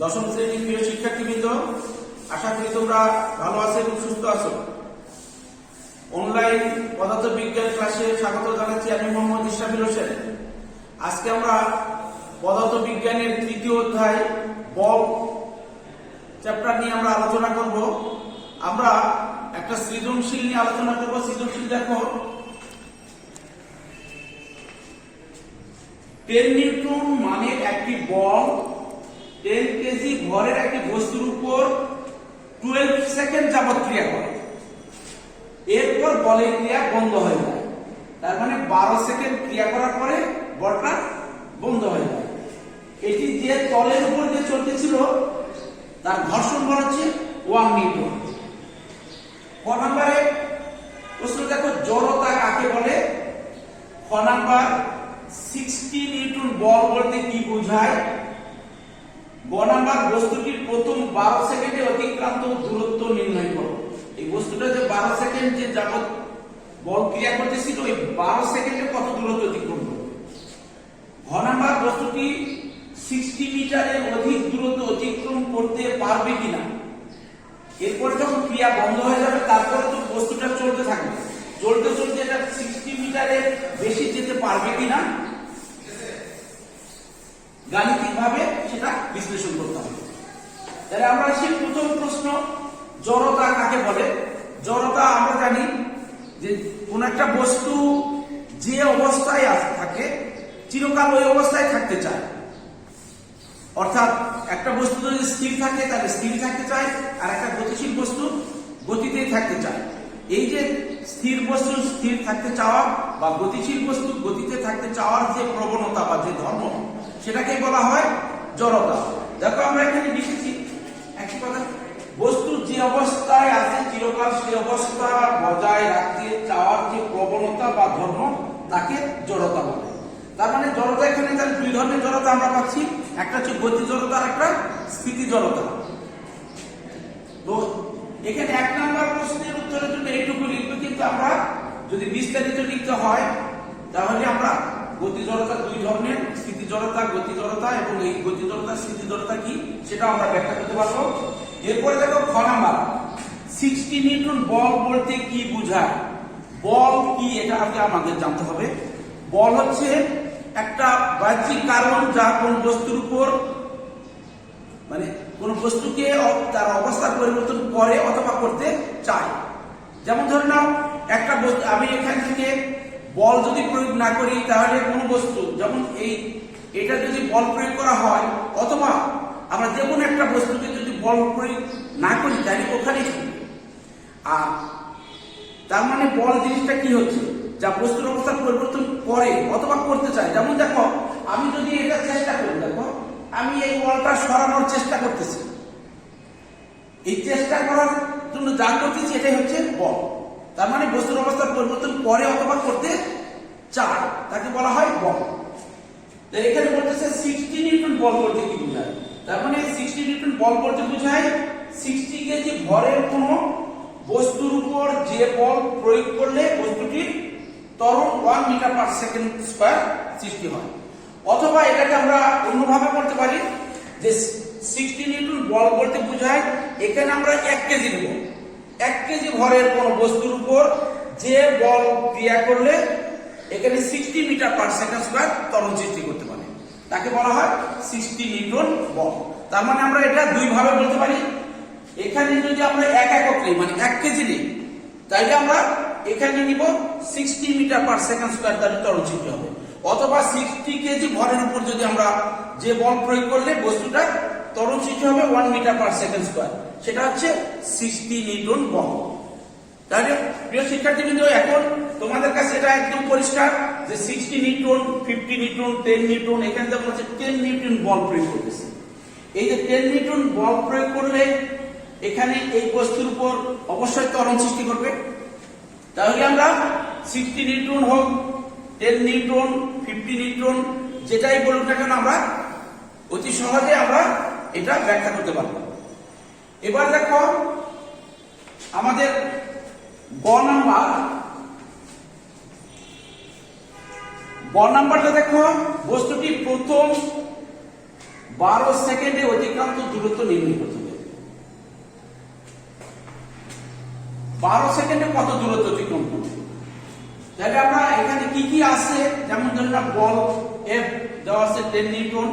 দশম শ্রেণীর প্রিয় শিক্ষার্থীবৃন্দ, আশা করি তোমরা ভালো আছো এবং সুস্থ আছো। অনলাইন পদার্থ বিজ্ঞান ক্লাসে স্বাগত জানাচ্ছি আমি মোহাম্মদ ইসরাফিল হোসেন। আজকে আমরা পদার্থ বিজ্ঞানের তৃতীয় অধ্যায় বল চ্যাপ্টার নিয়ে আমরা আলোচনা করব। আমরা একটা সৃজনশীল নিয়ে আলোচনা করব। সৃজনশীল দেখো, 10 নিউটন মানে একটি বল 10 কেজি ভরের একটি বস্তুর উপর 12 সেকেন্ড যাবত ক্রিয়া করে, এরপর বলের ক্রিয়া বন্ধ হয়ে যায়। তার মানে 12 সেকেন্ড ক্রিয়া করার পরে বলটা বন্ধ হয়ে যায়। এটি যে তলের উপর যে চলতেছিল তার ঘর্ষণ বল হচ্ছে 1 নিউটন। ক নম্বরে প্রশ্ন দেখো, জড়তা কাকে বলে? ক নাম্বার 60 নিউটন বল বলতে কি বোঝায়? গ নাম্বার বস্তুটির প্রথম 12 সেকেন্ডে অতিক্রান্ত দূরত্ব নির্ণয় করো। এই বস্তুটা যে 12 সেকেন্ড যে যাবত বল ক্রিয়া করতেছিল, ওই 12 সেকেন্ডে কত দূরত্ব অতিক্রম করবে। ঘ নাম্বার বস্তুটি 60 মিটারের অধিক দূরত্ব অতিক্রম করতে পারবে কিনা। এরপরে যখন ক্রিয়া বন্ধ হয়ে যাবে তারপরে তো বস্তুটা চলতে থাকবে, চলতে চলতে এটা 60 মিটারের বেশি যেতে পারবে কিনা গাণিতিক ভাবে সেটা বিশ্লেষণ করতে হবে। তাহলে আমরা সেই প্রথম প্রশ্ন, জড়তা কাকে বলে? জড়তা আমরা জানি যে কোন একটা বস্তু যে অবস্থায় থাকে চিরকাল ওই অবস্থায় থাকতে চায়। অর্থাৎ একটা বস্তু যদি স্থির থাকে তাহলে স্থির থাকতে চায়, আর একটা গতিশীল বস্তু গতিতেই থাকতে চায়। এই যে স্থির বস্তু স্থির থাকতে চাওয়া বা গতিশীল বস্তু গতিতে থাকতে চাওয়ার যে প্রবণতা বা যে ধর্ম, সেটাকে বলা হয় জড়তা। দেখো আমরা এখানে লিখেছি একই কথা, বস্তু যে অবস্থায় আছে চিরকাল সেই অবস্থা বজায় রাখতে চাওয়ার যে প্রবণতা বা ধর্ম তাকে জড়তা বলে। তার মানে জড়তা এখানে তাহলে দুই ধরনের জড়তা আমরা পাচ্ছি, একটা হচ্ছে গতি জড়তা আর একটা স্থিতি জড়তা। তো এখানে 1 নাম্বার প্রশ্নের উত্তরের জন্য এইটুকু লিখবো, কিন্তু আমরা যদি বিস্তারিত লিখতে হয় তাহলে আমরা গতি জড়তা দুই ধরনের, স্থিতি জড়তা, গতি জড়তা, এবং এই গতি জড়তা স্থিতি জড়তা কি সেটা আমরা ব্যাখ্যা করতে পারবো। এরপরে দেখো খ নাম্বার, 60 নিউটন বল বলতে কি বোঝায়? বল কি এটা আগে আমাদের জানতে হবে। বল হচ্ছে একটা বাহ্যিক কারণ যা কোন বস্তুর উপর মানে কোন বস্তুকে তার অবস্থার পরিবর্তন করে অথবা করতে চায়। যেমন ধরে নাও একটা বস্তু, আমি এখান থেকে বল যদি প্রয়োগ না করি তাহলে কোন বস্তু, যেমন এটা যদি বল প্রয়োগ করা হয়, অথবা আমরা যে কোনো একটা বস্তুকে যদি বল প্রয়োগ না করি তাহলে ওখানেই থাকবে। আর তার মানে বল জিনিসটা কি হচ্ছে, যা বস্তুর অবস্থার পরিবর্তন করে অথবা করতে চায়। যেমন দেখো, আমি যদি এটা চেষ্টা করি, দেখো আমি এই বলটা সরানোর চেষ্টা করতেছি, এই চেষ্টা করার জন্য যা করতেছি এটাই হচ্ছে বল। তার মানে বস্তুর অবস্থার পরিবর্তন করে অথবা করতে চায়, তাকে বলা হয় বল। এখানে বলতেছে 60 নিউটন বল বলতে কি বোঝায়। তার মানে 60 নিউটন বল বলতে বোঝায় 60 কেজি ভরের কোন বস্তুর উপর যে বল প্রয়োগ করলে বস্তুটির ত্বরণ 1 মিটার পার সেকেন্ড স্কয়ার সৃষ্টি হয়। অথবা এটাকে আমরা অন্যভাবে বলতে পারি যে 60 নিউটন বল বলতে বোঝায় এখানে আমরা 1 কেজি নেব, 1 কেজি ভরের কোন বস্তুর উপর যে বল ক্রিয়া করলে এখানে 60 মিটার পার সেকেন্ড স্কয়ার ত্বরণ সৃষ্টি করতে পারে, তাকে বলা হয় 60 নিউটন বল। তার মানে আমরা এটা দুই ভাবে বলতে পারি। এখানে যদি আমরা 1 একক নিই, মানে 1 কেজি নিই, তাইলে আমরা এখানে নিব 60 মিটার পার সেকেন্ড স্কয়ার তার ত্বরণ সৃষ্টি হবে। অথবা 60 কেজি ভরের উপর যদি আমরা যে বল প্রয়োগ করলে বস্তুটা ত্বরণ সৃষ্টি হবে 1 মিটার পার সেকেন্ড স্কয়ার, সেটা হচ্ছে 60 নিউটন বল। তাহলে প্রিয় শিক্ষার্থীবৃন্দ, এখন তোমাদের কাছে এটা একদম পরিষ্কার যে 60 নিউটন, 50 নিউটন, 10 নিউটন, এখানে দেখো হচ্ছে 10 নিউটন বল প্রয়োগ করতেছে। এই যে 10 নিউটন বল প্রয়োগ করলে এখানে এই বস্তুর উপর অবশ্যই ত্বরণ সৃষ্টি করবে। তাহলে আমরা 60 নিউটন হোক, 10 নিউটন, 50 নিউটন, যেটাই বলুন না কেন আমরা অতি সহজে আমরা এটা ব্যাখ্যা করতে পারবো। এবার দেখো আমাদের গ নাম্বারটা দেখো, বস্তুটি প্রথম 12 সেকেন্ডে অতিক্রান্ত দূরত্ব নির্ণয় করতে হবে। 12 সেকেন্ডে কত দূরত্ব অতিক্রম করবে? তাহলে আমরা এখানে কি কি আছে, যেমন ধরুন বল F দেওয়া আছে 10 নিউটন,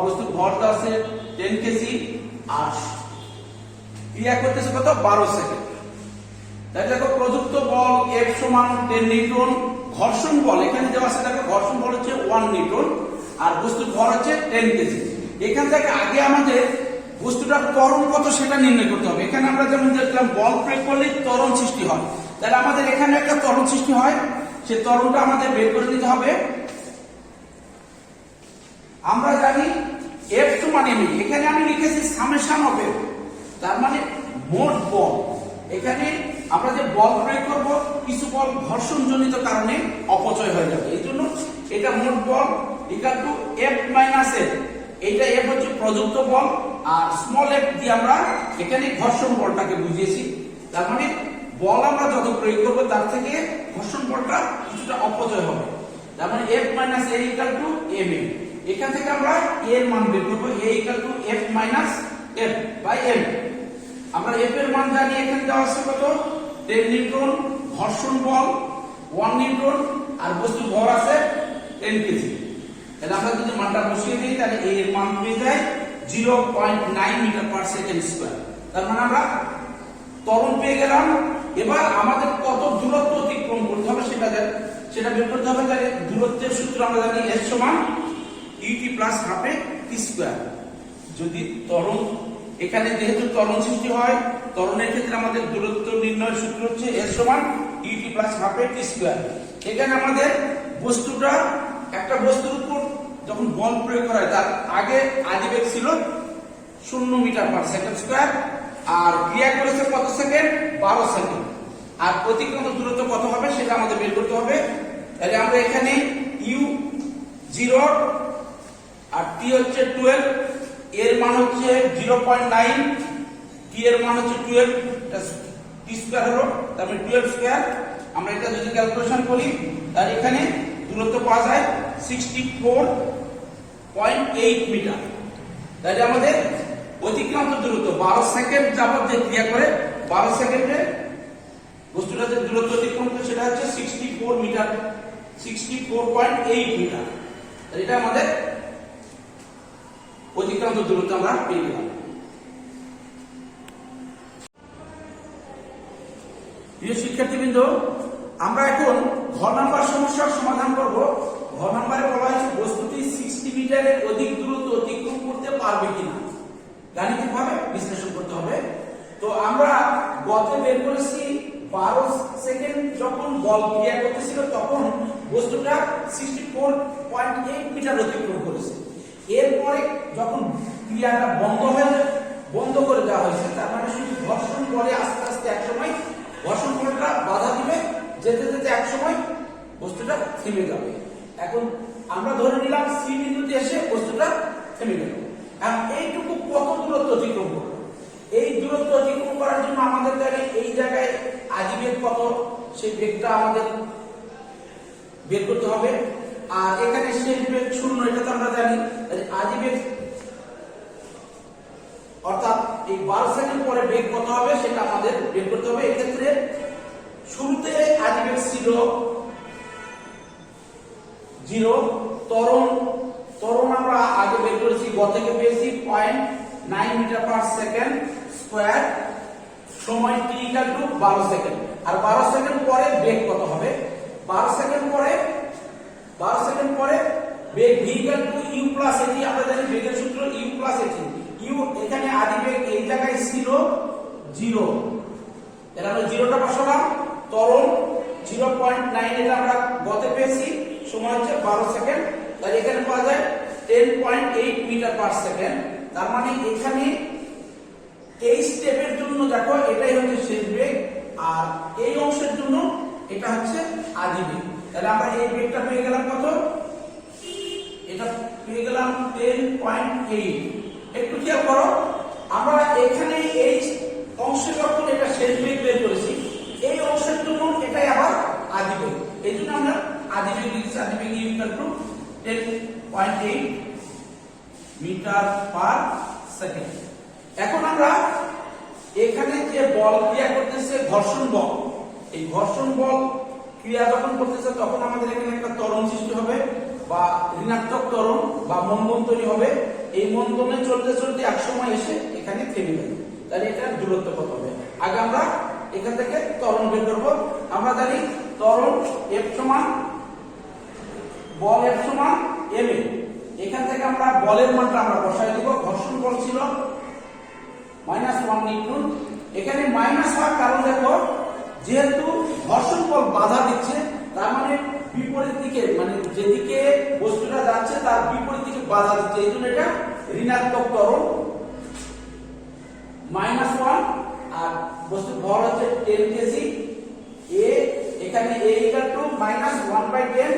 বস্তুর ভর দেওয়া আছে 10 কেজি, আর ক্রিয়া করতেছে কত 12 সেকেন্ড। তাহলে দেখো প্রযুক্ত বল F সমান 10 নিউটন, ঘর্ষণ বল এখানে দেওয়া আছে, দেখো ঘর্ষণ বল হচ্ছে 1 নিউটন আর বস্তুর ভর হচ্ছে 10 কেজি। এখান থেকে আগে আমাদের বস্তুটার ত্বরণ কত সেটা নির্ণয় করতে হবে। এখানে আমরা যেমন দেখলাম বল প্রয়োগ করলে ত্বরণ সৃষ্টি হয়, তাহলে আমাদের এখানে একটা ত্বরণ সৃষ্টি হয়, সেই ত্বরণটা আমাদের বের করে নিতে হবে। আমরা জানি F সমান m, এখানে আমি লিখেছি সামেশন অফ F, তার মানে মোট বল। এখানে আমরা যে বল প্রয়োগ করব, কিছু বল ঘর্ষণ জনিত কারণে অপচয় হয়ে যাবে, এই জন্য এটা মোট বল equal to F minus L। এইটা F হচ্ছে প্রযুক্ত বল, আর স্মল f দিয়ে আমরা এখানে ঘর্ষণ বলটাকে বুঝিয়েছি। তার মানে বল আমরা যত প্রয়োগ করব তার থেকে ঘর্ষণ বলটা কিছুটা অপচয় হবে, তার মানে F minus L equal to m। এখান থেকে আমরা a এর মান বের করব, a equal to F minus F by m। আমরা F এর মান জানি, এখানে দেওয়া আছে কত 10 নিউটন, ঘর্ষণ বল 1 নিউটন আর বস্তুর ভর আছে 10 কেজি। তাহলে আমরা যদি মানটা বসিয়ে দিই তাহলে a এর মান পেয়ে যায় 0.9 মিটার পার সেকেন্ড স্কয়ার। তার মানে আমরা ত্বরণ পেয়ে গেলাম। এবার আমাদের কত দূরত্ব অতিক্রম করতে হবে সেটা বের করতে হবে। তাহলে দূরত্বের সূত্র আমরা জানি S সমান ut plus half a t square. যদি ত্বরণ এখানে যেহেতু ত্বরণ সৃষ্টি হয়, ত্বরণের ক্ষেত্রে আমাদের দূরত্ব নির্ণয়ের সূত্র হচ্ছে S সমান ut plus half a t square. এখানে আমাদের বস্তুটা, একটা বস্তুর উপর যখন বল প্রয়োগ করা হয় তার আগে আদিবেগ ছিল 0 মিটার পার সেকেন্ড স্কয়ার, আর ক্রিয়া করেছে কত সেকেন্ড 12 সেকেন্ড, আর অতিক্রান্ত দূরত্ব কত হবে সেটা আমাদের বের করতে হবে। তাহলে আমরা এখানে u 0 আর t হচ্ছে 12, এর মান হচ্ছে 0.9, t এর মান হচ্ছে 12, t স্কয়ার হলো, তার মানে 12 স্কয়ার। আমরা এটা যদি ক্যালকুলেশন করি তাহলে এখানে দূরত্ব পাওয়া যায় 64.8 মিটার। তাহলে আমাদের অতিক্রান্ত দূরত্ব 12 সেকেন্ড যাবত যে ক্রিয়া করে 12 সেকেন্ডে বস্তুটা যে দূরত্ব অতিক্রম করে সেটা হচ্ছে 64 মিটার, 64.8 মিটার। তাহলে এটা আমাদের অতিক্রান্ত দূরত্ব আমরা পেয়ে গেলাম। প্রিয় শিক্ষার্থীবৃন্দ, আমরা এখন ঘ নাম্বার সমস্যার সমাধান করব। ঘ নাম্বারে বলা হয়েছে বস্তুটি 60 মিটারের অধিক দূরত্ব অতিক্রম করতে পারবে কিনা গাণিতিকভাবে বিশ্লেষণ করতে হবে। তো আমরা গতে বের করেছি 12 সেকেন্ড যখন বল ক্রিয়া করতেছিল তখন বস্তুটা 64.8 মিটার অতিক্রম করেছে। এরপরে যখন ক্রিয়াটা বন্ধ করে দেওয়া হয়েছে, তার মানে শুধু ঘর্ষণ বলে আস্তে আস্তে একসময় ঘর্ষণ বলটা বাধা দিবে, যেতে যেতে একসময় বস্তুটা থেমে যাবে। এখন আমরা ধরে নিলাম C বিন্দুতে এসে বস্তুটা থেমে গেল। এখন এইটুকু কত দূরত্ব অতিক্রম করবে? এই দূরত্ব অতিক্রম করার জন্য আমাদের তাহলে এই জায়গায় আদিবেগ কত সেই বেগটা আমাদের বের করতে হবে। আর এখানে শেষ বেগ 0, এটা তো আমরা জানি। তাহলে আদিবেগ অর্থাৎ এই 12 সেকেন্ড পরে বেগ কত হবে সেটা আমাদের বের করতে হবে। এক্ষেত্রে শুরুতে আদিবেগ ছিল 0, ত্বরণ আমরা আগে বের করেছি, গ থেকে পেয়েছি 0.9 মিটার পার সেকেন্ড স্কয়ার, সময় t ইকুয়াল টু 12 সেকেন্ড। আর 12 সেকেন্ড পরে বেগ কত হবে? 12 সেকেন্ড পরে বেগ v equal to u plus at। আমরা জানি বেগের সূত্র u প্লাস at। u এখানে আদিবেগ এই জায়গায় ছিল 0, এটা আমরা 0টা বসালাম। ত্বরণ 0.9, এটা আমরা গতে পেয়েছি, সময় হচ্ছে 12 সেকেন্ড। তাহলে এখানে পাওয়া যায় 10.8 মিটার পার সেকেন্ড। তার মানে এখানে এই স্টেপের জন্য দেখো এটাই হচ্ছে শেষ বেগ, আর এই অংশের জন্য এটা হচ্ছে আদিবেগ। তাহলে আমরা এই বেগটা পেয়ে গেলাম কত? এটা পেয়ে গেলাম 10.8। একটু খেয়াল করো, আমরা এখানে এই অংশে যখন এটা শেষ বেগ বের করেছি, এই অংশের জন্য এটাই আবার আদিবেগ, এই জন্য আমরা আদিবেগ লিখছি। আদিবেগ equal to 10.8 metre per second. এখন আমরা এখানে যে বল ক্রিয়া করতেছে ঘর্ষণ বল, এই ঘর্ষণ বল ক্রিয়া যখন করতেছে তখন আমাদের এখানে একটা ত্বরণ সৃষ্টি হবে বা ঋণাত্মক ত্বরণ বা মন্দন তৈরি হবে। এই মন্দনে চলতে চলতে এক সময় এসে এখানে থেমে যাবে। তাহলে এটার দূরত্ব কত হবে? আগে আমরা এখান থেকে ত্বরণ বের করব। আমরা জানি ত্বরণ F সমান বল F সমান ma। এখান থেকে আমরা বলের মানটা আমরা বসাই দিব। ঘর্ষণ বল ছিল -1 নিউটন। এখানে মাইনাস হওয়ার কারণ দেখো, যেহেতু ঘর্ষণ বল বাধা দিচ্ছে, তার মানে বিপরীত দিকে, মানে যেদিকে বস্তুটা যাচ্ছে তার বিপরীত দিকে বাধা দিচ্ছে, এই জন্য এটা ঋণাত্মক ত্বরণ -1। আর বস্তুর ভর হচ্ছে 10 কেজি। এ এখানে a -1/10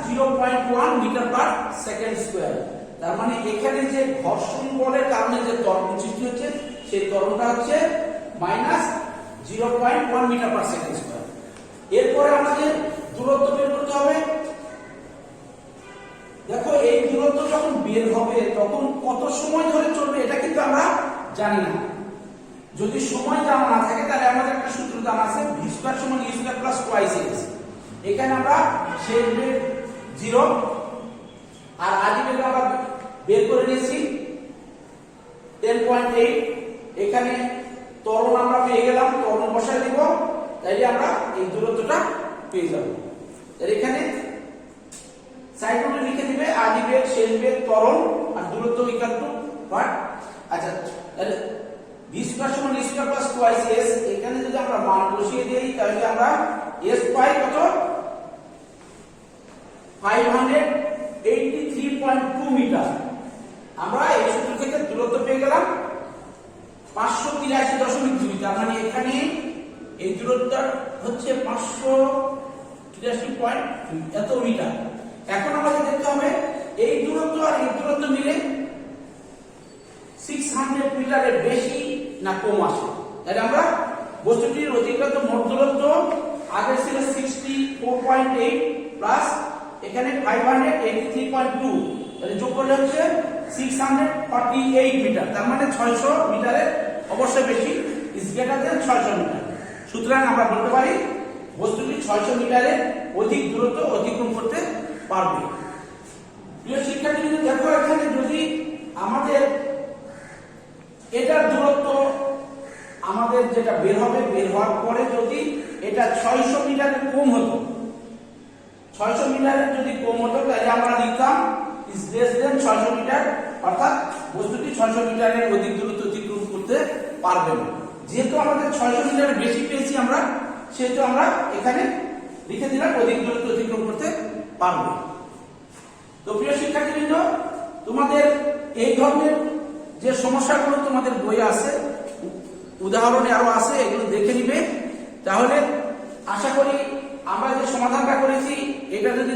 -0.1 metre per second square. তার মানে এখানে যে ঘর্ষণ বলের কারণে যে ত্বরণ সৃষ্টি হচ্ছে সেই ত্বরণটা হচ্ছে -0.1 মিটার পার সেকেন্ড স্কয়ার। এরপরে আমাদের দূরত্ব বের করতে হবে। দেখো এই দূরত্ব যখন বের হবে তখন কত সময় ধরে চলবে এটা কিন্তু আমরা জানি না। যদি সময় জানা না থাকে তাহলে আমাদের একটা সূত্র জানা আছে, v² = u² + twice x। এখানে আমরা শেষ বেগ 0 আর আদি বেগ আমরা বের করে নিয়েছি 10.8। এখানে ত্বরণ আমরা পেয়ে গেলাম, ত্বরণ বসায় দিব, তাইলে আমরা এই দূরত্বটা পেয়ে যাব। তাহলে এখানে সাইড নোটে লিখে দিবে আদি বেগ, শেষ বেগ, ত্বরণ আর দূরত্ব পার্ট। আচ্ছা, তাহলে v² = u² + twice s। এখানে যদি আমরা মান বসিয়ে দেই তাহলে আমরা s পাই কত? 583.2 মিটার। আমরা এই সূত্র থেকে দূরত্ব পেয়ে গেলাম 583.2। তার মানে এখানে এই দূরত্বটা হচ্ছে 583.2 এত মিটার। এখন আমাদের দেখতে হবে এই দূরত্ব আর এই দূরত্ব মিলে 600 মিটারের বেশি না কম আসে। তাহলে আমরা বস্তুটির অতিক্রান্ত মোট দূরত্ব আগে ছিল 64.8 প্লাস এখানে 583.2, তাহলে যোগ করলে হচ্ছে 648 মিটার। তার মানে 600 মিটারের অবশ্যই বেশি, ইজ গ্রেটার দেন 600 মিটার। সুতরাং আমরা বলতে পারি বস্তুটি 600 মিটারের অধিক দূরত্ব অতিক্রম করতে পারবে। প্রিয় শিক্ষার্থীবৃন্দ, দেখো এখানে যদি আমাদের এটার দূরত্ব আমাদের যেটা বের হবে, বের হওয়ার পরে যদি এটা 600 মিটারের কম হতো, 600 মিটারের যদি কম হতো তাহলে আমরা লিখতাম ইজ লেস দেন 600 মিটার, অর্থাৎ বস্তুটি 600 মিটারের অধিক দূরত্ব অতিক্রম করতে পারবে না। যেহেতু আমাদের 600 মিটারের বেশি পেয়েছি আমরা, সেহেতু আমরা এখানে লিখে দিলাম অধিক দূরত্ব অতিক্রম করতে পারবে। তো প্রিয় শিক্ষার্থীবৃন্দ, তোমাদের এই ধরনের যে সমস্যাগুলো তোমাদের বইয়ে আছে, উদাহরণে আরো আছে, এগুলো দেখে নিবে। তাহলে আশা করি আমরা যে সমাধানটা করেছি এটা যদি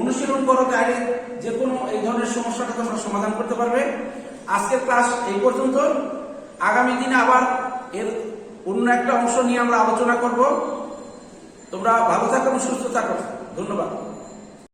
অনুশীলন করো তাহলে যে কোনো এই ধরনের সমস্যাটা তোমরা সমাধান করতে পারবে। আজকের ক্লাস এই পর্যন্ত। আগামী দিনে আবার এর অন্য একটা অংশ নিয়ে আমরা আলোচনা করব। তোমরা ভালো থাকো এবং সুস্থ থাকো। ধন্যবাদ।